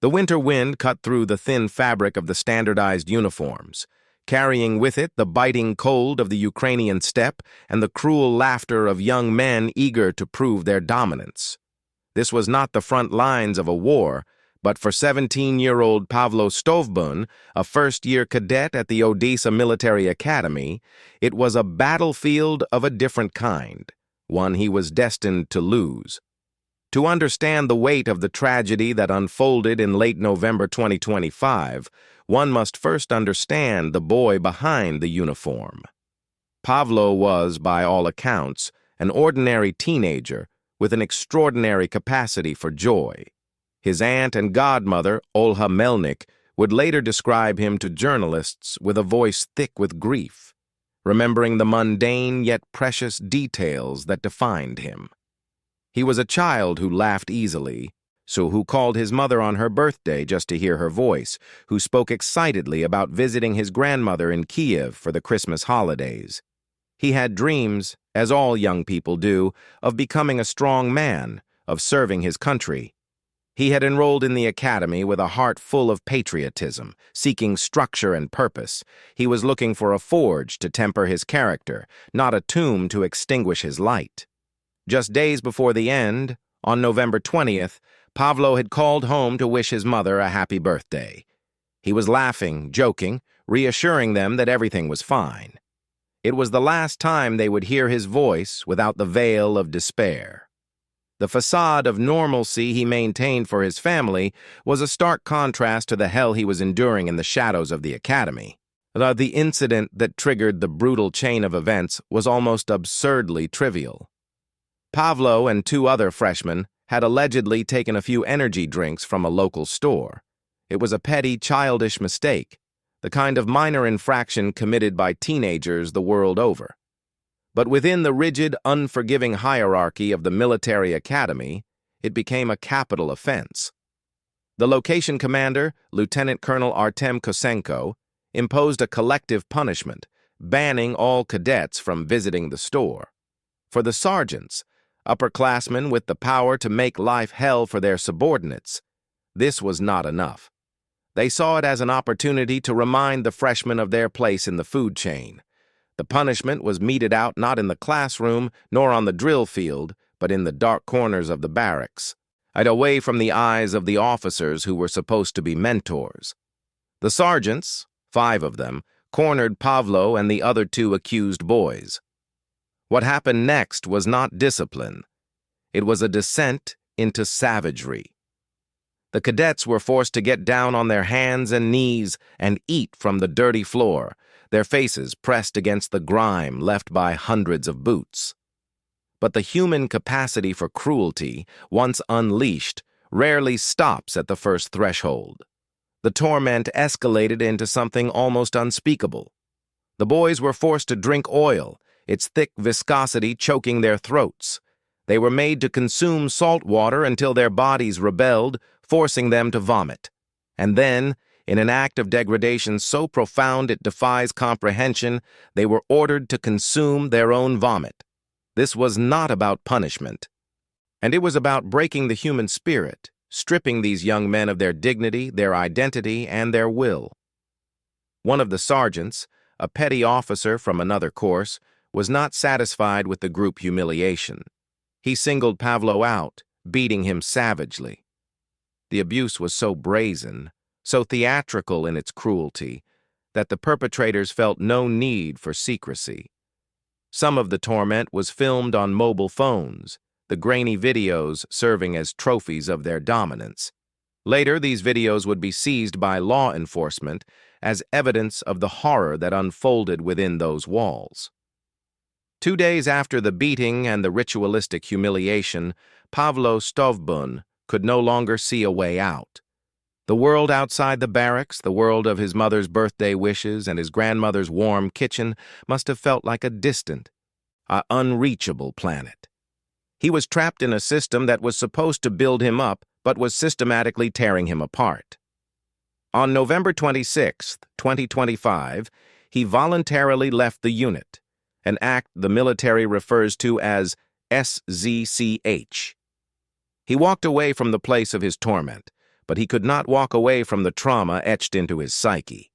The winter wind cut through the thin fabric of the standardized uniforms, carrying with it the biting cold of the Ukrainian steppe and the cruel laughter of young men eager to prove their dominance. This was not the front lines of a war, but for 17-year-old Pavlo Stovbun, a first-year cadet at the Odessa Military Academy, it was a battlefield of a different kind, one he was destined to lose. To understand the weight of the tragedy that unfolded in late November 2025, one must first understand the boy behind the uniform. Pavlo was, by all accounts, an ordinary teenager with an extraordinary capacity for joy. His aunt and godmother, Olha Melnik, would later describe him to journalists with a voice thick with grief, remembering the mundane yet precious details that defined him. He was a child who laughed easily, so who called his mother on her birthday just to hear her voice, who spoke excitedly about visiting his grandmother in Kiev for the Christmas holidays. He had dreams, as all young people do, of becoming a strong man, of serving his country. He had enrolled in the academy with a heart full of patriotism, seeking structure and purpose. He was looking for a forge to temper his character, not a tomb to extinguish his light. Just days before the end, on November 20th, Pavlo had called home to wish his mother a happy birthday. He was laughing, joking, reassuring them that everything was fine. It was the last time they would hear his voice without the veil of despair. The facade of normalcy he maintained for his family was a stark contrast to the hell he was enduring in the shadows of the academy. The incident that triggered the brutal chain of events was almost absurdly trivial. Pavlo and two other freshmen had allegedly taken a few energy drinks from a local store. It was a petty, childish mistake, the kind of minor infraction committed by teenagers the world over. But within the rigid, unforgiving hierarchy of the military academy, it became a capital offense. The location commander, Lieutenant Colonel Artem Kosenko, imposed a collective punishment, banning all cadets from visiting the store. For the sergeants, upperclassmen with the power to make life hell for their subordinates, this was not enough. They saw it as an opportunity to remind the freshmen of their place in the food chain. The punishment was meted out not in the classroom nor on the drill field, but in the dark corners of the barracks, away from the eyes of the officers who were supposed to be mentors. The sergeants, 5 of them, cornered Pavlo and the other 2 accused boys. What happened next was not discipline. It was a descent into savagery. The cadets were forced to get down on their hands and knees and eat from the dirty floor, their faces pressed against the grime left by hundreds of boots. But the human capacity for cruelty, once unleashed, rarely stops at the first threshold. The torment escalated into something almost unspeakable. The boys were forced to drink oil, its thick viscosity choking their throats. They were made to consume salt water until their bodies rebelled, forcing them to vomit. And then, in an act of degradation so profound it defies comprehension, they were ordered to consume their own vomit. This was not about punishment, and it was about breaking the human spirit, stripping these young men of their dignity, their identity, and their will. One of the sergeants, a petty officer from another course, was not satisfied with the group humiliation. He singled Pavlo out, beating him savagely. The abuse was so brazen, so theatrical in its cruelty, that the perpetrators felt no need for secrecy. Some of the torment was filmed on mobile phones, the grainy videos serving as trophies of their dominance. Later, these videos would be seized by law enforcement as evidence of the horror that unfolded within those walls. 2 days after the beating and the ritualistic humiliation, Pavlo Stovbun could no longer see a way out. The world outside the barracks, the world of his mother's birthday wishes and his grandmother's warm kitchen, must have felt like a distant, unreachable planet. He was trapped in a system that was supposed to build him up, but was systematically tearing him apart. On November 26, 2025, he voluntarily left the unit, an act the military refers to as SZCH. He walked away from the place of his torment, but he could not walk away from the trauma etched into his psyche.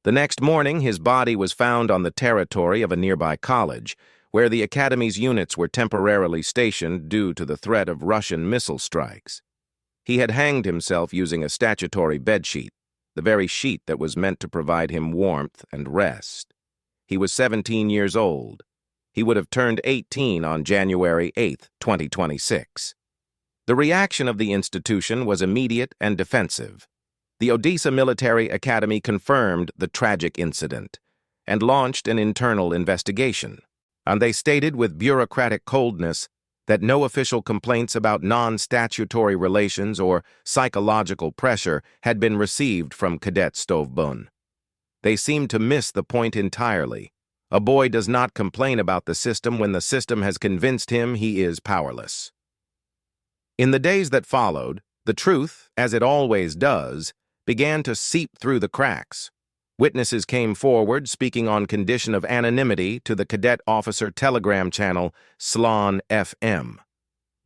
The next morning, his body was found on the territory of a nearby college, where the Academy's units were temporarily stationed due to the threat of Russian missile strikes. He had hanged himself using a statutory bedsheet, the very sheet that was meant to provide him warmth and rest. He was 17 years old. He would have turned 18 on January 8, 2026. The reaction of the institution was immediate and defensive. The Odessa Military Academy confirmed the tragic incident and launched an internal investigation, and they stated with bureaucratic coldness that no official complaints about non-statutory relations or psychological pressure had been received from Cadet Stovbun. They seemed to miss the point entirely. A boy does not complain about the system when the system has convinced him he is powerless. In the days that followed, the truth, as it always does, began to seep through the cracks. Witnesses came forward speaking on condition of anonymity to the cadet officer telegram channel Slon FM.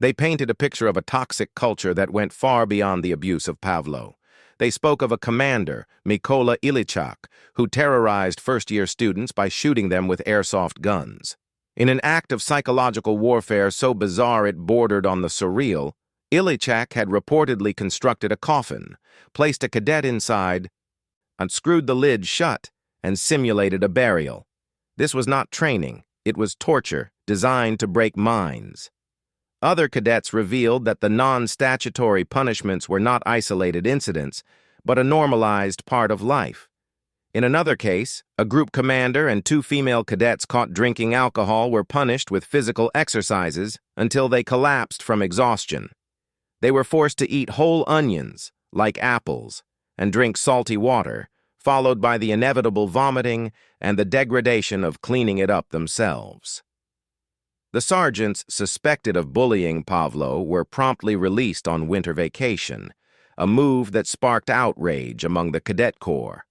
They painted a picture of a toxic culture that went far beyond the abuse of Pavlo. They spoke of a commander, Mykola Ilichak, who terrorized first-year students by shooting them with airsoft guns. In an act of psychological warfare so bizarre it bordered on the surreal, Ilichak had reportedly constructed a coffin, placed a cadet inside, unscrewed the lid shut, and simulated a burial. This was not training, it was torture designed to break minds. Other cadets revealed that the non-statutory punishments were not isolated incidents, but a normalized part of life. In another case, a group commander and 2 female cadets caught drinking alcohol were punished with physical exercises until they collapsed from exhaustion. They were forced to eat whole onions, like apples, and drink salty water, followed by the inevitable vomiting and the degradation of cleaning it up themselves. The sergeants suspected of bullying Pavlo were promptly released on winter vacation, a move that sparked outrage among the cadet corps.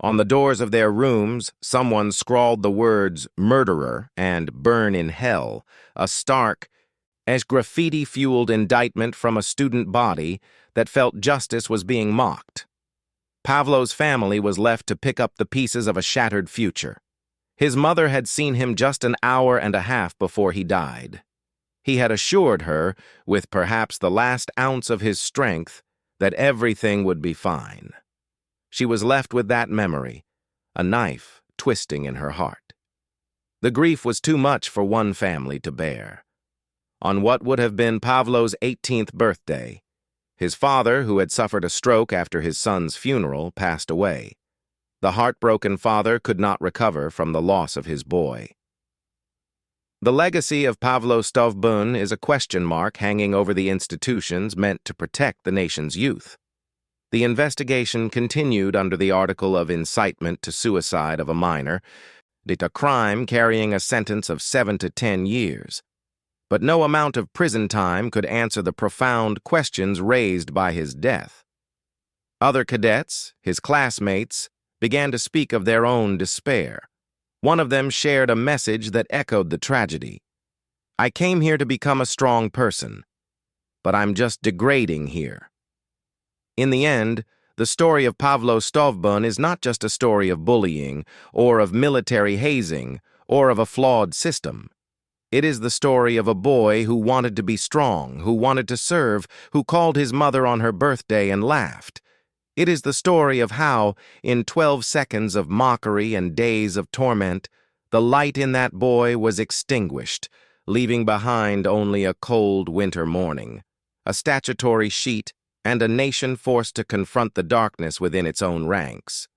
On the doors of their rooms, someone scrawled the words "murderer" and "burn in hell," a stark, as graffiti-fueled indictment from a student body that felt justice was being mocked. Pavlo's family was left to pick up the pieces of a shattered future. His mother had seen him just an hour and a half before he died. He had assured her, with perhaps the last ounce of his strength, that everything would be fine. She was left with that memory, a knife twisting in her heart. The grief was too much for one family to bear. On what would have been Pavlo's 18th birthday, his father, who had suffered a stroke after his son's funeral, passed away. The heartbroken father could not recover from the loss of his boy. The legacy of Pavlo Stovbun is a question mark hanging over the institutions meant to protect the nation's youth. The investigation continued under the article of incitement to suicide of a minor, a crime carrying a sentence of 7 to 10 years. But no amount of prison time could answer the profound questions raised by his death. Other cadets, his classmates, began to speak of their own despair. One of them shared a message that echoed the tragedy. "I came here to become a strong person, but I'm just degrading here." In the end, the story of Pavlo Stovbun is not just a story of bullying, or of military hazing, or of a flawed system. It is the story of a boy who wanted to be strong, who wanted to serve, who called his mother on her birthday and laughed. It is the story of how, in 12 seconds of mockery and days of torment, the light in that boy was extinguished, leaving behind only a cold winter morning, a statutory sheet, and a nation forced to confront the darkness within its own ranks.